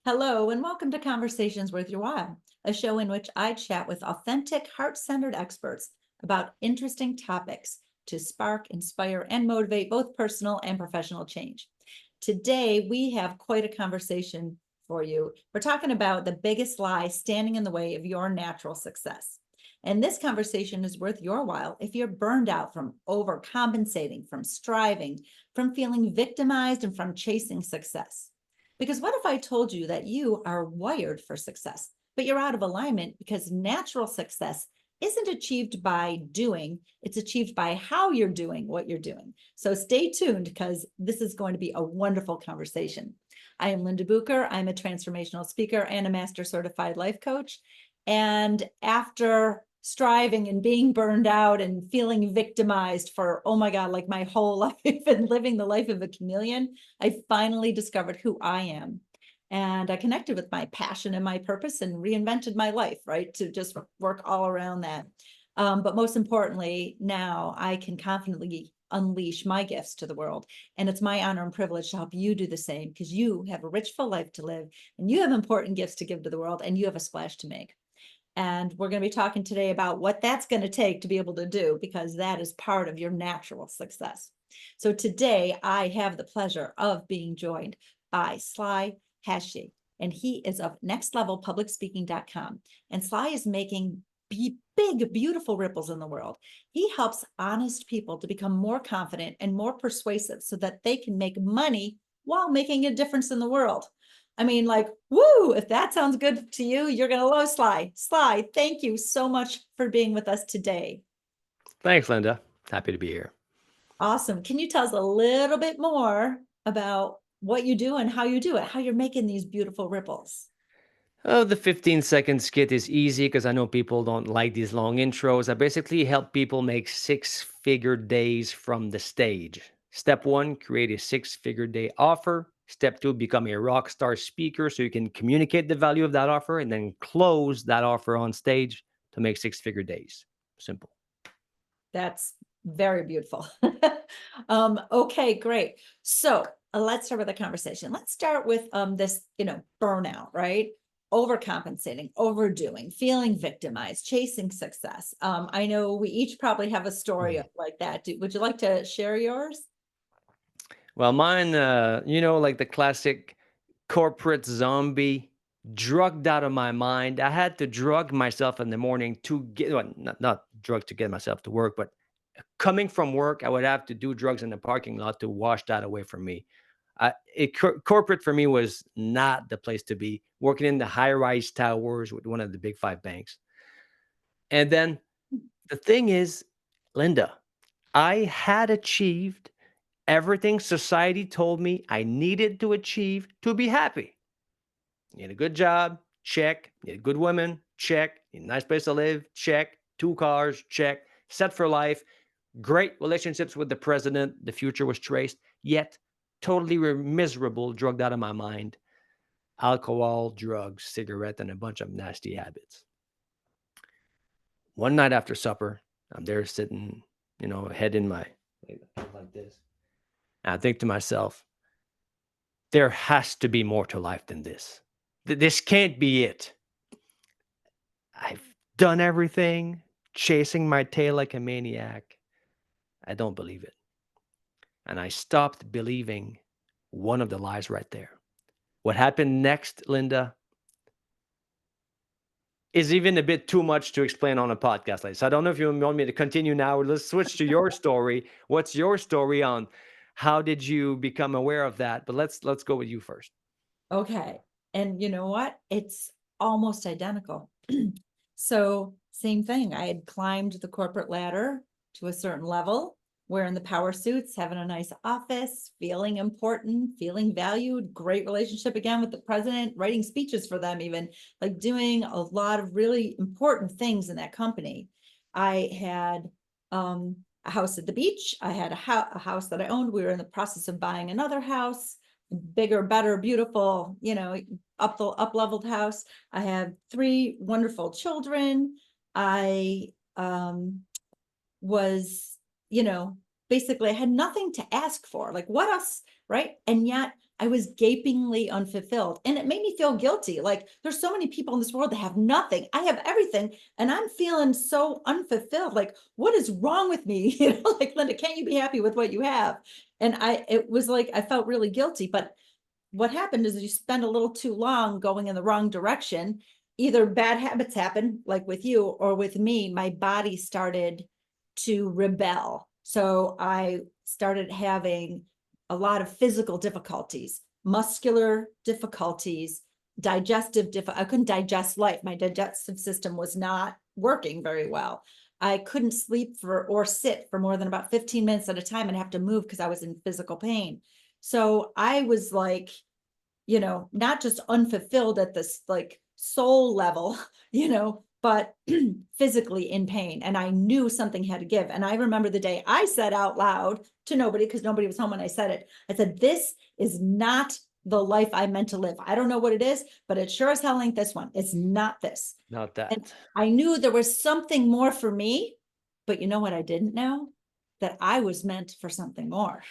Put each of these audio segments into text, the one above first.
Hello, and welcome to Conversations Worth Your While, a show in which I chat with authentic, heart centered experts about interesting topics to spark, inspire, and motivate both personal and professional change. Today, we have quite a conversation for you. We're talking about the biggest lie standing in the way of your natural success. And this conversation is worth your while if you're burned out from overcompensating, from striving, from feeling victimized, and from chasing success. Because what if I told you that you are wired for success, but you're out of alignment because natural success isn't achieved by doing, it's achieved by how you're doing what you're doing. So stay tuned because this is going to be a wonderful conversation. I am Linda Bucher. I'm a transformational speaker and a master certified life coach. And after striving and being burned out and feeling victimized for, oh my God, like my whole life and living the life of a chameleon, I finally discovered who I am. And I connected with my passion and my purpose and reinvented my life, right? To just work all around that. But most importantly, now I can confidently unleash my gifts to the world. And it's my honor and privilege to help you do the same because you have a rich, full life to live and you have important gifts to give to the world and you have a splash to make. And we're going to be talking today about what that's going to take to be able to do, because that is part of your natural success. So today I have the pleasure of being joined by Sly Hache, and he is of NextLevelPublicSpeaking.com. And Sly is making big, beautiful ripples in the world. He helps honest people to become more confident and more persuasive so that they can make money while making a difference in the world. I mean, like, woo, if that sounds good to you, you're going to love Sly. Sly, thank you so much for being with us today. Thanks, Linda. Happy to be here. Awesome. Can you tell us a little bit more about what you do and how you do it, how you're making these beautiful ripples? Oh, the 15-second skit is easy because I know people don't like these long intros. I basically help people make six-figure days from the stage. Step one, create a six-figure day offer. Step two, become a rock star speaker so you can communicate the value of that offer and then close that offer on stage to make six-figure days. Simple. That's very beautiful. Okay, great. So let's start with the conversation. Let's start with this, burnout, right? Overcompensating, overdoing, feeling victimized, chasing success. I know we each probably have a story Mhm. like that. Would you like to share yours? Well, mine, like the classic corporate zombie, drugged out of my mind. I had to drug myself in the morning to get, well, not drug to get myself to work, but coming from work, I would have to do drugs in the parking lot to wash that away from me. Corporate for me was not the place to be. Working in the high-rise towers with one of the big five banks, and then the thing is, Linda, I had achieved everything society told me I needed to achieve to be happy. You need a good job, check. You need good women, check. You need a nice place to live, check. Two cars, check. Set for life. Great relationships with the president. The future was traced, yet totally miserable, drugged out of my mind. Alcohol, drugs, cigarette, and a bunch of nasty habits. One night after supper, I'm there sitting, head in my like this. And I think to myself, there has to be more to life than this. This can't be it. I've done everything, chasing my tail like a maniac. I don't believe it. And I stopped believing one of the lies right there. What happened next, Linda, is even a bit too much to explain on a podcast like this. I don't know if you want me to continue now or let's switch to your story. What's your story on how did you become aware of that? But let's go with you first. Okay. And you know what? It's almost identical. So, same thing. I had climbed the corporate ladder to a certain level, wearing the power suits, having a nice office, feeling important, feeling valued, great relationship again with the president, writing speeches for them, even like doing a lot of really important things in that company. I had a house at the beach. I had a house that I owned. We were in the process of buying another house, bigger, better, beautiful, up leveled house. I have three wonderful children. I was, you know, basically I had nothing to ask for. Like what else, right? And yet I was gapingly unfulfilled. And it made me feel guilty. Like there's so many people in this world that have nothing. I have everything. And I'm feeling so unfulfilled. Like, what is wrong with me? Like, Linda, can't you be happy with what you have? And it was like, I felt really guilty. But what happened is you spend a little too long going in the wrong direction. Either bad habits happen, like with you, or with me, my body started to rebel. So I started having a lot of physical difficulties, muscular difficulties, I couldn't digest life. My digestive system was not working very well. I couldn't sleep or sit for more than about 15 minutes at a time and have to move because I was in physical pain. So I was like, not just unfulfilled at this like soul level, but physically in pain. And I knew something had to give. And I remember the day I said out loud to nobody, because nobody was home when I said it, I said, this is not the life I meant to live. I don't know what it is, but it sure as hell ain't this one. It's not this. Not And that. I knew there was something more for me, but you know what I didn't know? That I was meant for something more.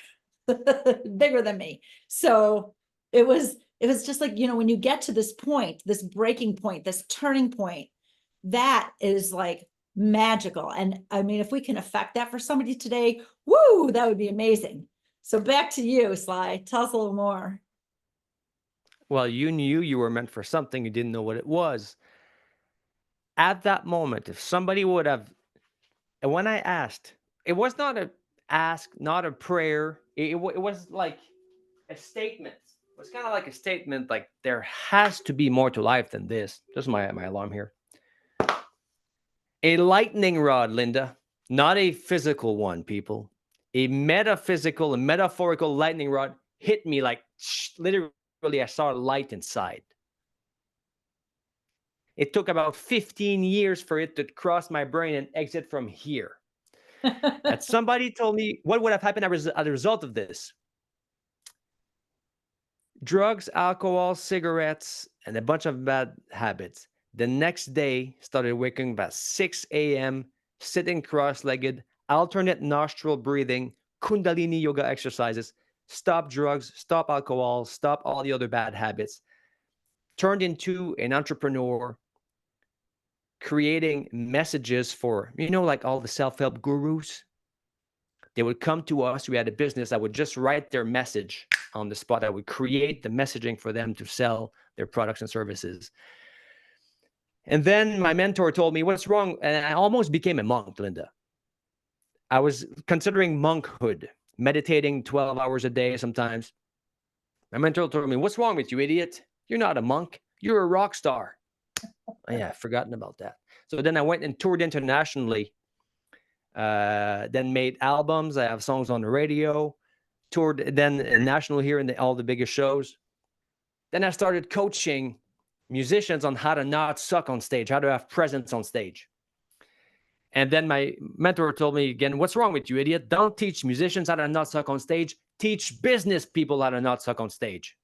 Bigger than me. So it was just like, when you get to this point, this breaking point, this turning point, that is like magical. And I mean, if we can affect that for somebody today, woo, that would be amazing. So back to you, Sly. Tell us a little more. Well, you knew you were meant for something, you didn't know what it was. At that moment, if somebody would have, and when I asked, it was not a ask, not a prayer. It was like a statement. It was kind of like a statement, like there has to be more to life than this. This is my alarm here. A lightning rod, Linda, not a physical one, people. A metaphysical and metaphorical lightning rod hit me like literally, I saw light inside. It took about 15 years for it to cross my brain and exit from here. That somebody told me what would have happened as a result of this. Drugs, alcohol, cigarettes, and a bunch of bad habits. The next day, started waking up at 6 a.m., sitting cross-legged, alternate nostril breathing, Kundalini yoga exercises, stop drugs, stop alcohol, stop all the other bad habits. Turned into an entrepreneur, creating messages for, like all the self-help gurus. They would come to us. We had a business. I would just write their message on the spot. I would create the messaging for them to sell their products and services. And then my mentor told me, what's wrong? And I almost became a monk, Linda. I was considering monkhood, meditating 12 hours a day sometimes. My mentor told me, what's wrong with you, idiot? You're not a monk. You're a rock star. Oh, yeah, I've forgotten about that. So then I went and toured internationally, then made albums. I have songs on the radio, toured then national here in all the biggest shows. Then I started coaching musicians on how to not suck on stage, how to have presence on stage. And then my mentor told me again, what's wrong with you, idiot? Don't teach musicians how to not suck on stage. Teach business people how to not suck on stage.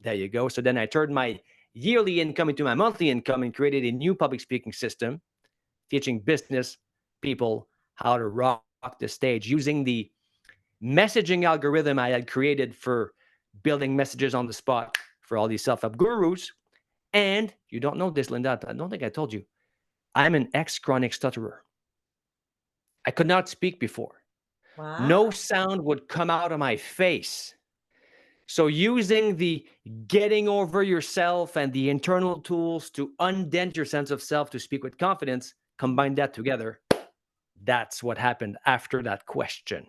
There you go. So then I turned my yearly income into my monthly income and created a new public speaking system, teaching business people how to rock the stage using the messaging algorithm I had created for building messages on the spot for all these self-help gurus. And you don't know this, Linda. I don't think I told you. I'm an ex-chronic stutterer. I could not speak before. Wow. No sound would come out of my face. So using the getting over yourself and the internal tools to undent your sense of self to speak with confidence, combine that together. That's what happened after that question.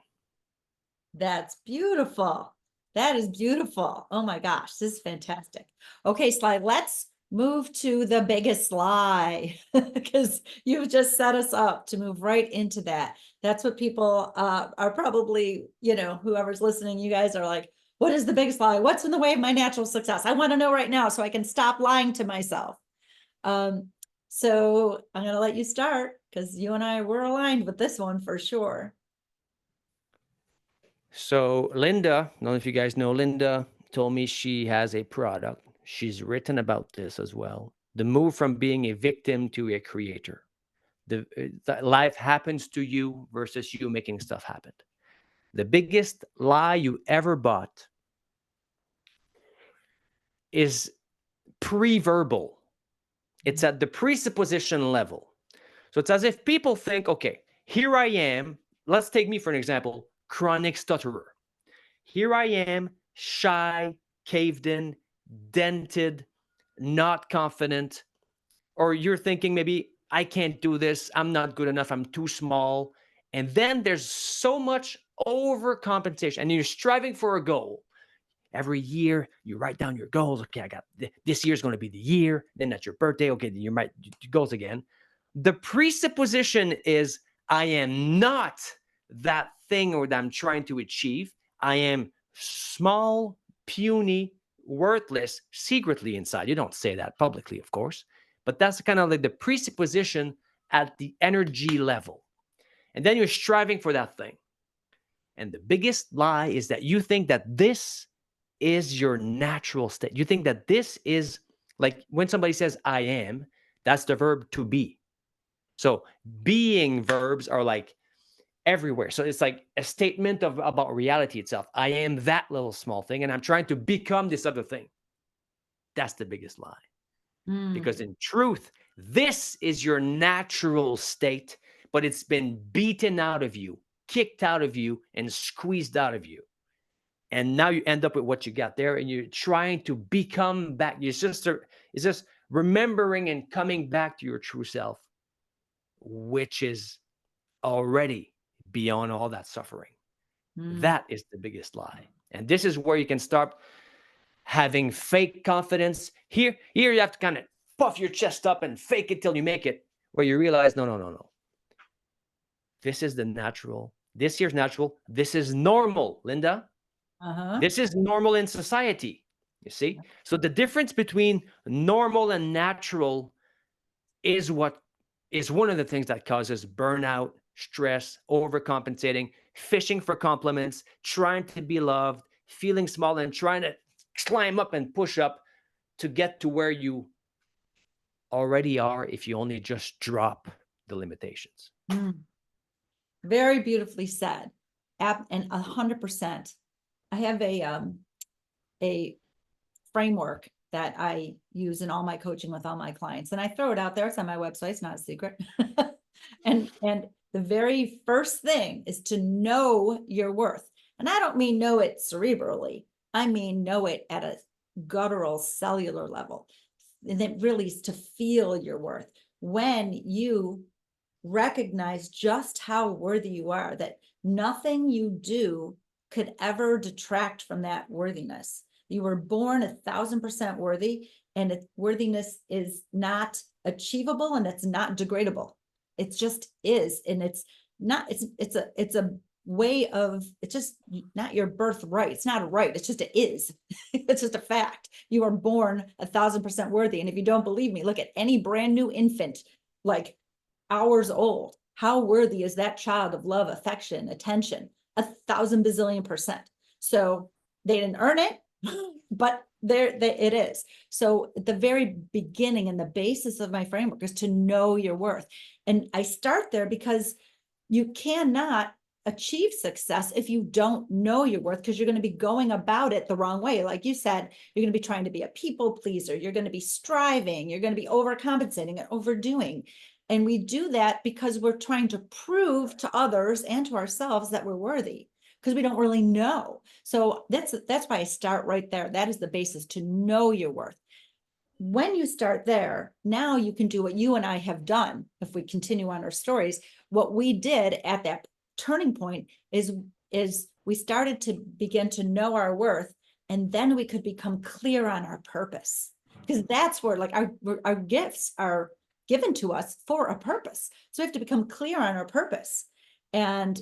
That's beautiful. That is beautiful. Oh my gosh, this is fantastic. Okay, Sly, let's move to the biggest lie because you've just set us up to move right into that. That's what people are probably, whoever's listening, you guys are like, what is the biggest lie? What's in the way of my natural success? I want to know right now so I can stop lying to myself. So I'm going to let you start because you and I were aligned with this one for sure. So Linda, I don't know if you guys know, Linda told me she has a product. She's written about this as well. The move from being a victim to a creator. The life happens to you versus you making stuff happen. The biggest lie you ever bought is pre-verbal. It's at the presupposition level. So it's as if people think, okay, here I am. Let's take me for an example, chronic stutterer. Here I am, shy, caved in, dented, not confident. Or you're thinking maybe, I can't do this. I'm not good enough. I'm too small. And then there's so much overcompensation, and you're striving for a goal. Every year, you write down your goals. Okay, I got this year's going to be the year. Then that's your birthday. Okay, you write your goals again. The presupposition is I am not that thing or that I'm trying to achieve. I am small, puny, worthless, secretly inside. You don't say that publicly, of course, but that's kind of like the presupposition at the energy level. And then you're striving for that thing. And the biggest lie is that you think that this is your natural state. You think that this is like when somebody says, I am, that's the verb to be. So being verbs are like everywhere. So it's like a statement about reality itself. I am that little small thing, and I'm trying to become this other thing. That's the biggest lie. Because in truth, this is your natural state, but it's been beaten out of you, kicked out of you, and squeezed out of you. And now you end up with what you got there, and you're trying to become back. It's just remembering and coming back to your true self, which is already beyond all that suffering. That is the biggest lie. And this is where you can start having fake confidence. Here you have to kind of puff your chest up and fake it till you make it, where you realize, no. This is the natural. This here's natural. This is normal, Linda. This is normal in society, you see? So the difference between normal and natural is what is one of the things that causes burnout, stress, overcompensating, fishing for compliments, trying to be loved, feeling small, and trying to climb up and push up to get to where you already are if you only just drop the limitations. Very beautifully said. And 100%. I have a framework that I use in all my coaching with all my clients, and I throw it out there. It's on my website. It's not a secret. and the very first thing is to know your worth. And I don't mean know it cerebrally. I mean know it at a guttural cellular level. And it really is to feel your worth. When you recognize just how worthy you are, that nothing you do could ever detract from that worthiness. You were born 1,000% worthy, and worthiness is not achievable and it's not degradable. It just is. And it's not, it's a way of, it's just not your birthright. It's not a right. It's just, it is. It's just a fact. You are born 1,000% worthy. And if you don't believe me, look at any brand new infant, like hours old. How worthy is that child of love, affection, attention? 1,000 bazillion %. So they didn't earn it, but it is. So at the very beginning and the basis of my framework is to know your worth. And I start there because you cannot achieve success if you don't know your worth, because you're going to be going about it the wrong way. Like you said, you're going to be trying to be a people pleaser. You're going to be striving. You're going to be overcompensating and overdoing. And we do that because we're trying to prove to others and to ourselves that we're worthy, because we don't really know. So that's why I start right there. That is the basis, to know your worth. When you start there, now you can do what you and I have done. If we continue on our stories, what we did at that turning point is we started to begin to know our worth, and then we could become clear on our purpose, because that's where, like, our gifts are given to us for a purpose. So we have to become clear on our purpose. And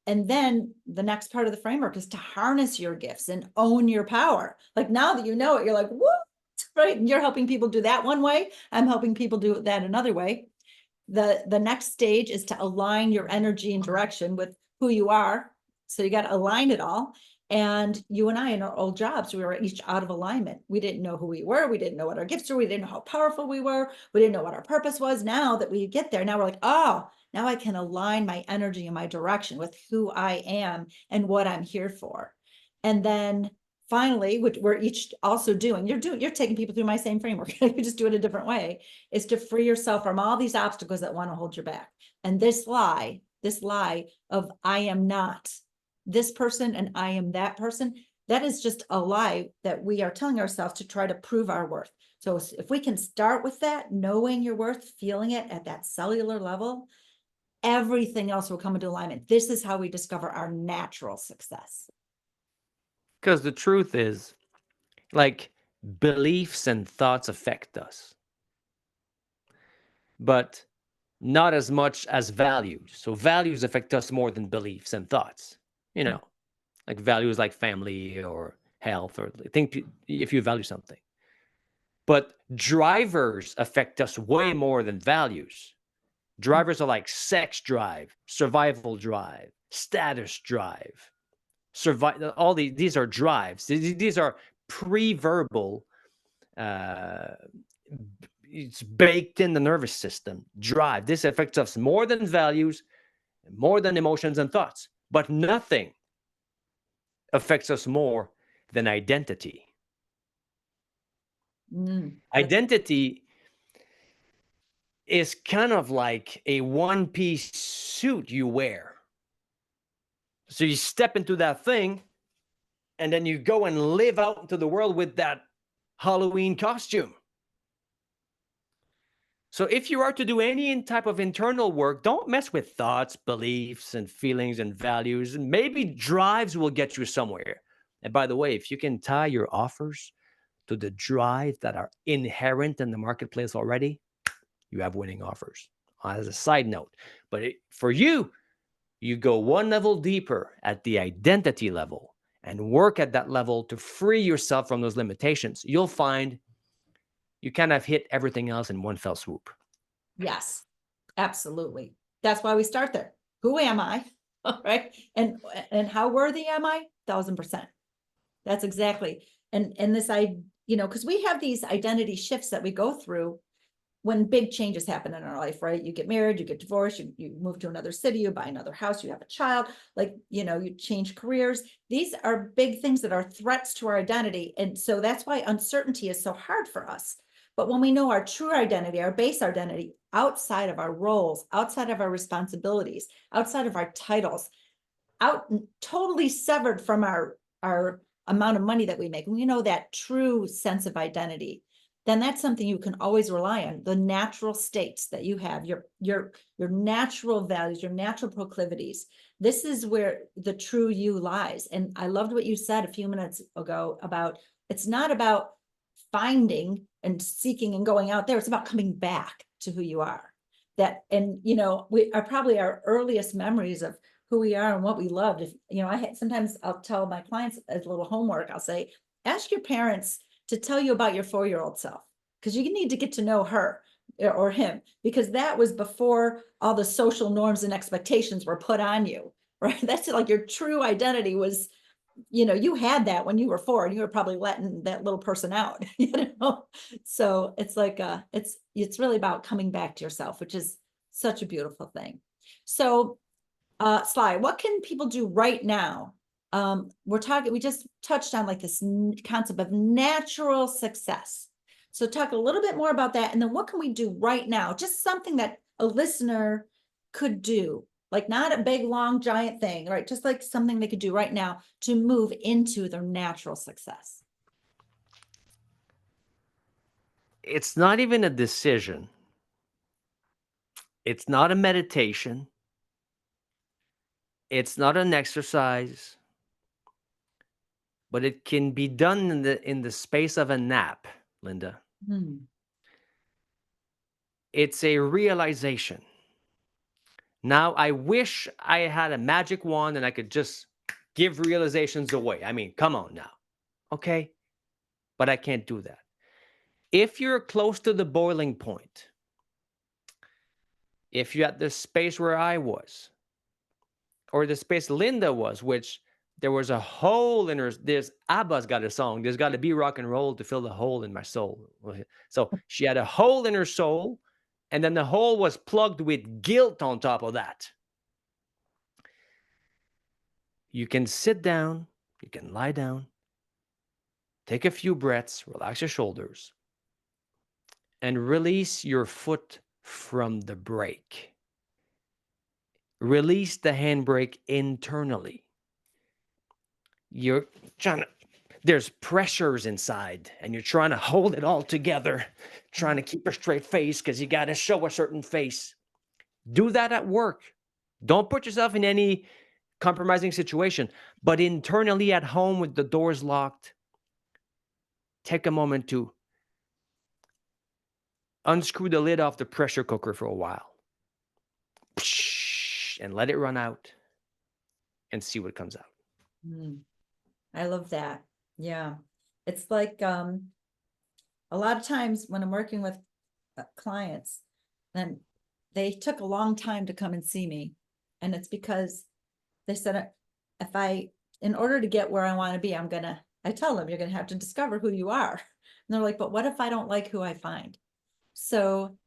then the next part of the framework is to harness your gifts and own your power. Like, now that you know it, you're like, what? Right? And you're helping people do that one way. I'm helping people do that another way. The next stage is to align your energy and direction with who you are. So you got to align it all. And you and I, in our old jobs, we were each out of alignment. We didn't know who we were. We didn't know what our gifts were. We didn't know how powerful we were. We didn't know what our purpose was. Now that we get there, now we're like, oh, now I can align my energy and my direction with who I am and what I'm here for. And then finally, which we're each also doing, you're taking people through my same framework. You just do it a different way, is to free yourself from all these obstacles that want to hold you back. And this lie of I am not this person and I am that person, that is just a lie that we are telling ourselves to try to prove our worth. So if we can start with that, knowing your worth, feeling it at that cellular level, everything else will come into alignment. This is how we discover our natural success. Because the truth is, like, beliefs and thoughts affect us, but not as much as values. So values affect us more than beliefs and thoughts. You know, like values like family or health, or think if you value something. But drivers affect us way more than values. Drivers are like sex drive, survival drive, status drive, survive. All these are drives. These are pre-verbal. Uh, it's baked in the nervous system. Drive. This affects us more than values, more than emotions and thoughts. But nothing affects us more than identity. Identity is kind of like a one-piece suit you wear. So you step into that thing, and then you go and live out into the world with that Halloween costume. So if you are to do any type of internal work, don't mess with thoughts, beliefs, and feelings and values. And maybe drives will get you somewhere. And by the way, if you can tie your offers to the drive that are inherent in the marketplace already, you have winning offers. As a side note, but for you, you go one level deeper at the identity level and work at that level to free yourself from those limitations. You'll find you kind of hit everything else in one fell swoop. Yes, absolutely. That's why we start there. Who am I? Right. And how worthy am I? 1000%. That's exactly. And this, because we have these identity shifts that we go through when big changes happen in our life, right? You get married, you get divorced, you move to another city, you buy another house, you have a child, you change careers. These are big things that are threats to our identity. And so that's why uncertainty is so hard for us. But when we know our true identity, our base identity, outside of our roles, outside of our responsibilities, outside of our titles, totally severed from our amount of money that we make, when you know that true sense of identity, then that's something you can always rely on. The natural states that you have, your natural values, your natural proclivities. This is where the true you lies. And I loved what you said a few minutes ago about, it's not about finding and seeking and going out there. It's about coming back to who you are. We are probably our earliest memories of who we are and what we loved. Sometimes I'll tell my clients as a little homework, I'll say, ask your parents to tell you about your 4-year-old self, because you need to get to know her or him, because that was before all the social norms and expectations were put on you, right? That's like your true identity was, you had that when you were 4 and you were probably letting that little person out, So it's like, it's really about coming back to yourself, which is such a beautiful thing. So, Sly, what can people do right now? We just touched on this concept of natural success. So talk a little bit more about that. And then what can we do right now? Just something that a listener could do, not a big, long, giant thing, right? Just something they could do right now to move into their natural success. It's not even a decision. It's not a meditation. It's not an exercise, but it can be done in the space of a nap, Linda. It's a realization. Now, I wish I had a magic wand and I could just give realizations away. I mean, come on now. Okay? But I can't do that. If you're close to the boiling point, if you're at the space where I was, or the space Linda was, which there was a hole in her, there's ABBA's got a song, there's got to be rock and roll to fill the hole in my soul. So she had a hole in her soul, and then the hole was plugged with guilt on top of that. You can sit down, you can lie down, Take a few breaths, relax your shoulders, and release your foot from the brake. Release the handbrake internally. You're trying to, there's pressures inside, and you're trying to hold it all together, trying to keep a straight face because you got to show a certain face. Do that at work. Don't put yourself in any compromising situation, but internally at home with the doors locked, take a moment to unscrew the lid off the pressure cooker for a while and let it run out and see what comes out. Mm, I love that. Yeah. It's like a lot of times when I'm working with clients, then they took a long time to come and see me. And it's because they said, in order to get where I want to be, I tell them, you're going to have to discover who you are. And they're like, but what if I don't like who I find? So,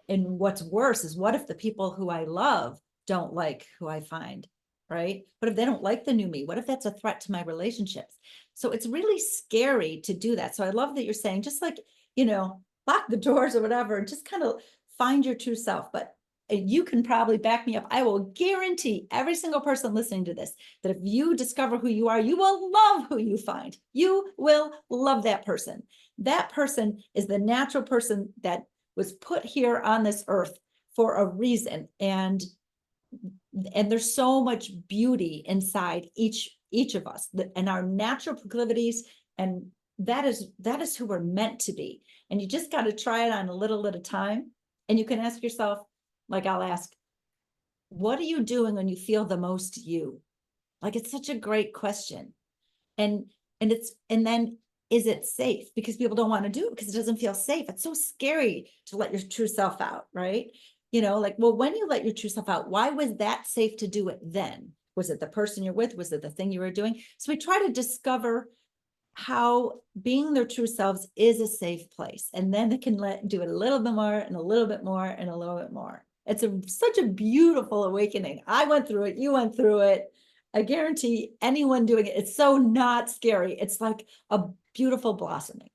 and what's worse is, what if the people who I love don't like who I find, right? What if they don't like the new me? What if that's a threat to my relationships? So it's really scary to do that. So I love that you're saying, just like, lock the doors or whatever, and just kind of find your true self. But you can probably back me up. I will guarantee every single person listening to this, that if you discover who you are, you will love who you find. You will love that person. That person is the natural person that was put here on this earth for a reason. And there's so much beauty inside each of us, and our natural proclivities, and that is who we're meant to be. And you just got to try it on a little at a time. And you can ask yourself, like I'll ask, what are you doing when you feel the most you? Like, it's such a great question. And then, is it safe? Because people don't want to do it because it doesn't feel safe. It's so scary to let your true self out, right? Like, well, when you let your true self out, why was that safe to do it then? Was it the person you're with? Was it the thing you were doing? So we try to discover how being their true selves is a safe place. And then they can do it a little bit more and a little bit more and a little bit more. It's such a beautiful awakening. I went through it. You went through it. I guarantee anyone doing it, it's so not scary. It's like a beautiful blossoming.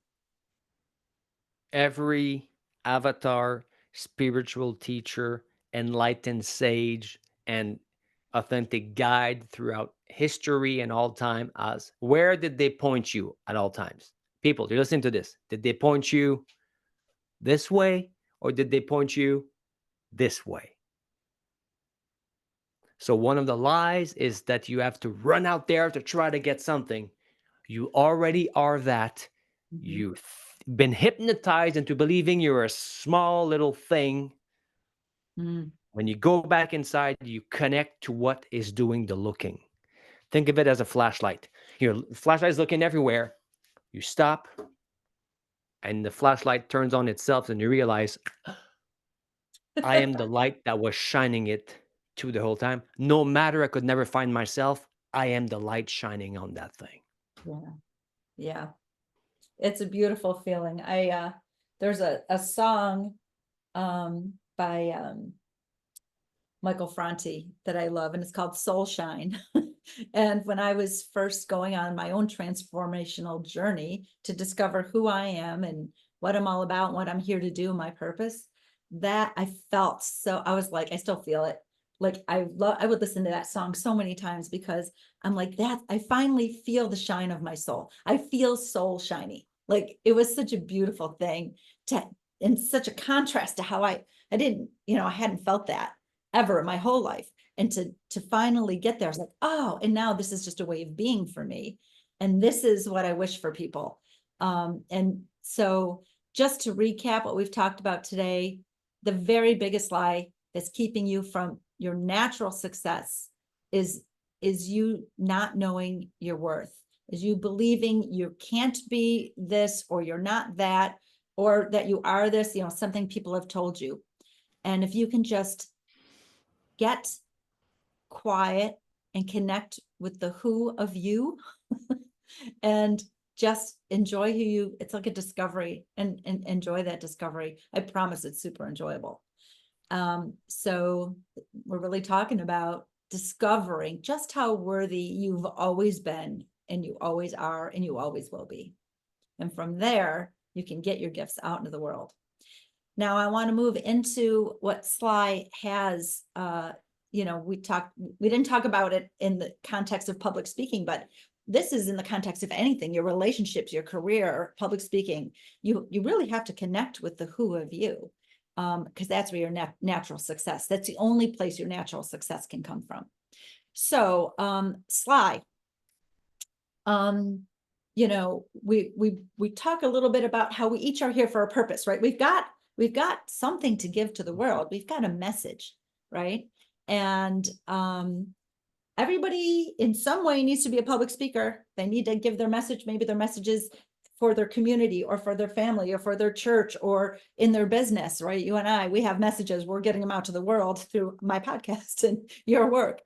Every avatar, spiritual teacher, enlightened sage, and authentic guide throughout history and all time, as where did they point you at all times? People, you're listening to this. Did they point you this way, or did they point you this way? So one of the lies is that you have to run out there to try to get something. You already are that. Mhm. You've been hypnotized into believing you're a small little thing. Mm. When you go back inside, you connect to what is doing the looking. Think of it as a flashlight. Your flashlight is looking everywhere. You stop, and the flashlight turns on itself, and you realize, I am the light that was shining it to the whole time. No matter I could never find myself, I am the light shining on that thing. Yeah. Yeah. It's a beautiful feeling. There's a song by Michael Franti that I love, and it's called Soul Shine. And when I was first going on my own transformational journey to discover who I am and what I'm all about, and what I'm here to do, my purpose, that I felt so, I was like, I still feel it. Like, I would listen to that song so many times, because I'm like, that I finally feel the shine of my soul. I feel soul shiny. Like, it was such a beautiful thing and such a contrast to how I didn't, I hadn't felt that ever in my whole life. And to finally get there, I was like, oh, and now this is just a way of being for me. And this is what I wish for people. And so, just to recap what we've talked about today, the very biggest lie that's keeping you from your natural success is you not knowing your worth, is you believing you can't be this, or you're not that, or that you are this, something people have told you. And if you can just get quiet and connect with the who of you, and just enjoy it's like a discovery, and enjoy that discovery. I promise it's super enjoyable. So we're really talking about discovering just how worthy you've always been, and you always are, and you always will be. And from there, you can get your gifts out into the world. Now I want to move into what Sly has, we didn't talk about it in the context of public speaking, but this is in the context of anything, your relationships, your career, public speaking. You really have to connect with the who of you, because that's where your natural success, that's the only place your natural success can come from. So, Sly, we talk a little bit about how we each are here for a purpose, right? We've got something to give to the world. We've got a message, right? And everybody in some way needs to be a public speaker. They need to give their message. Maybe their message is for their community or for their family or for their church or in their business, right? You and I, we have messages. We're getting them out to the world through my podcast and your work.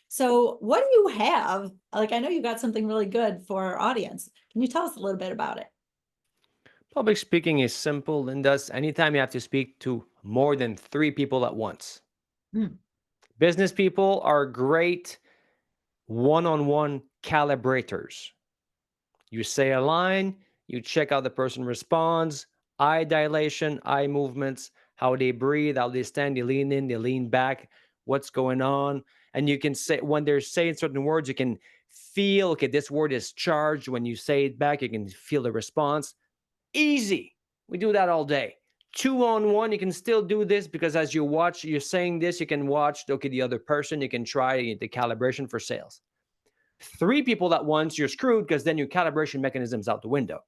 So what do you have? Like, I know you got something really good for our audience. Can you tell us a little bit about it? Public speaking is simple, Linda. Anytime you have to speak to more than 3 people at once. Mm. Business people are great one-on-one calibrators. You say a line, you check how the person responds, eye dilation, eye movements, how they breathe, how they stand, they lean in, they lean back, what's going on. And you can say, when they're saying certain words, you can feel, okay, this word is charged. When you say it back, you can feel the response. Easy. We do that all day. 2-on-1, you can still do this because as you watch, you're saying this, you can watch, okay, the other person, you can try the calibration for sales. 3 people at once, you're screwed because then your calibration mechanism's out the window.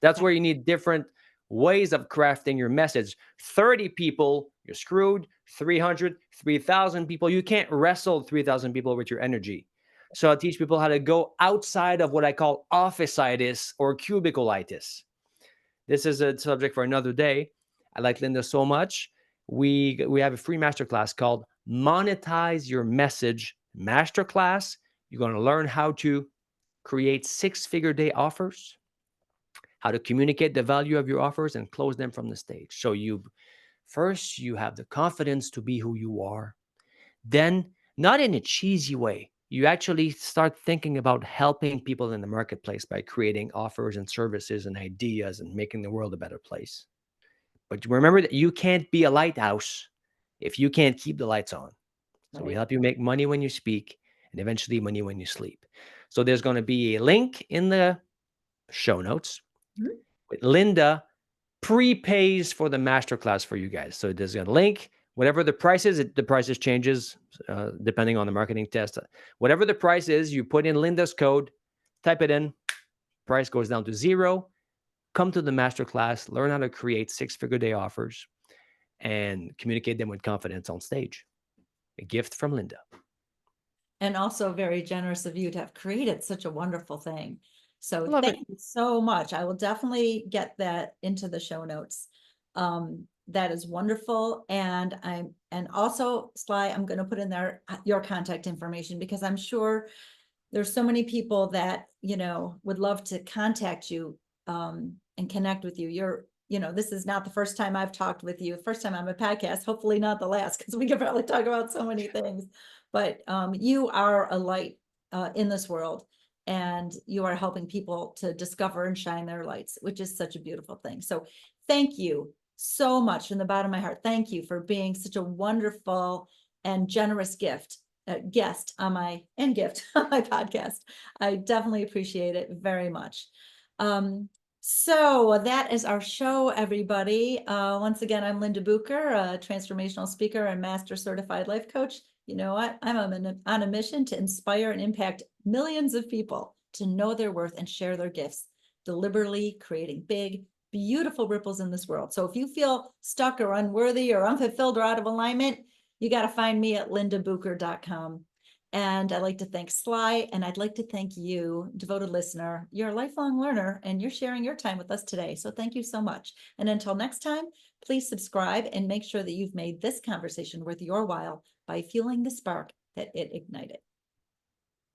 That's where you need different ways of crafting your message. 30 people, you're screwed. 300, 3,000 people, you can't wrestle 3,000 people with your energy. So I teach people how to go outside of what I call office-itis or cubicle-itis. This is a subject for another day. I like Linda so much. We have a free masterclass called Monetize Your Message Masterclass. You're going to learn how to create 6-figure day offers, how to communicate the value of your offers and close them from the stage. So you have the confidence to be who you are. Then, not in a cheesy way, you actually start thinking about helping people in the marketplace by creating offers and services and ideas and making the world a better place. But remember that you can't be a lighthouse if you can't keep the lights on. So we help you make money when you speak and eventually money when you sleep. So there's going to be a link in the show notes. Linda prepays for the masterclass for you guys. So there's a link. Whatever the price is, the price changes depending on the marketing test. Whatever the price is, you put in Linda's code, type it in, price goes down to 0. Come to the masterclass, learn how to create 6-figure day offers and communicate them with confidence on stage. A gift from Linda. And also very generous of you to have created such a wonderful thing. So thank you so much. I will definitely get that into the show notes. That is wonderful. And also, Sly, I'm going to put in there your contact information because I'm sure there's so many people that, would love to contact you and connect with you. This is not the first time I've talked with you. First time on my podcast, hopefully not the last, because we could probably talk about so many things. But you are a light in this world, and you are helping people to discover and shine their lights, which is such a beautiful thing. So thank you so much from the bottom of my heart. Thank you for being such a wonderful and generous guest on my podcast. I definitely appreciate it very much. So that is our show, everybody. Once again, I'm Linda Bucher, a transformational speaker and master certified life coach. You know what? I'm on a mission to inspire and impact millions of people to know their worth and share their gifts, deliberately creating big, beautiful ripples in this world. So if you feel stuck or unworthy or unfulfilled or out of alignment, you got to find me at lindabucher.com. And I'd like to thank Sly, and I'd like to thank you, devoted listener. You're a lifelong learner, and you're sharing your time with us today. So thank you so much. And until next time, please subscribe and make sure that you've made this conversation worth your while by fueling the spark that it ignited.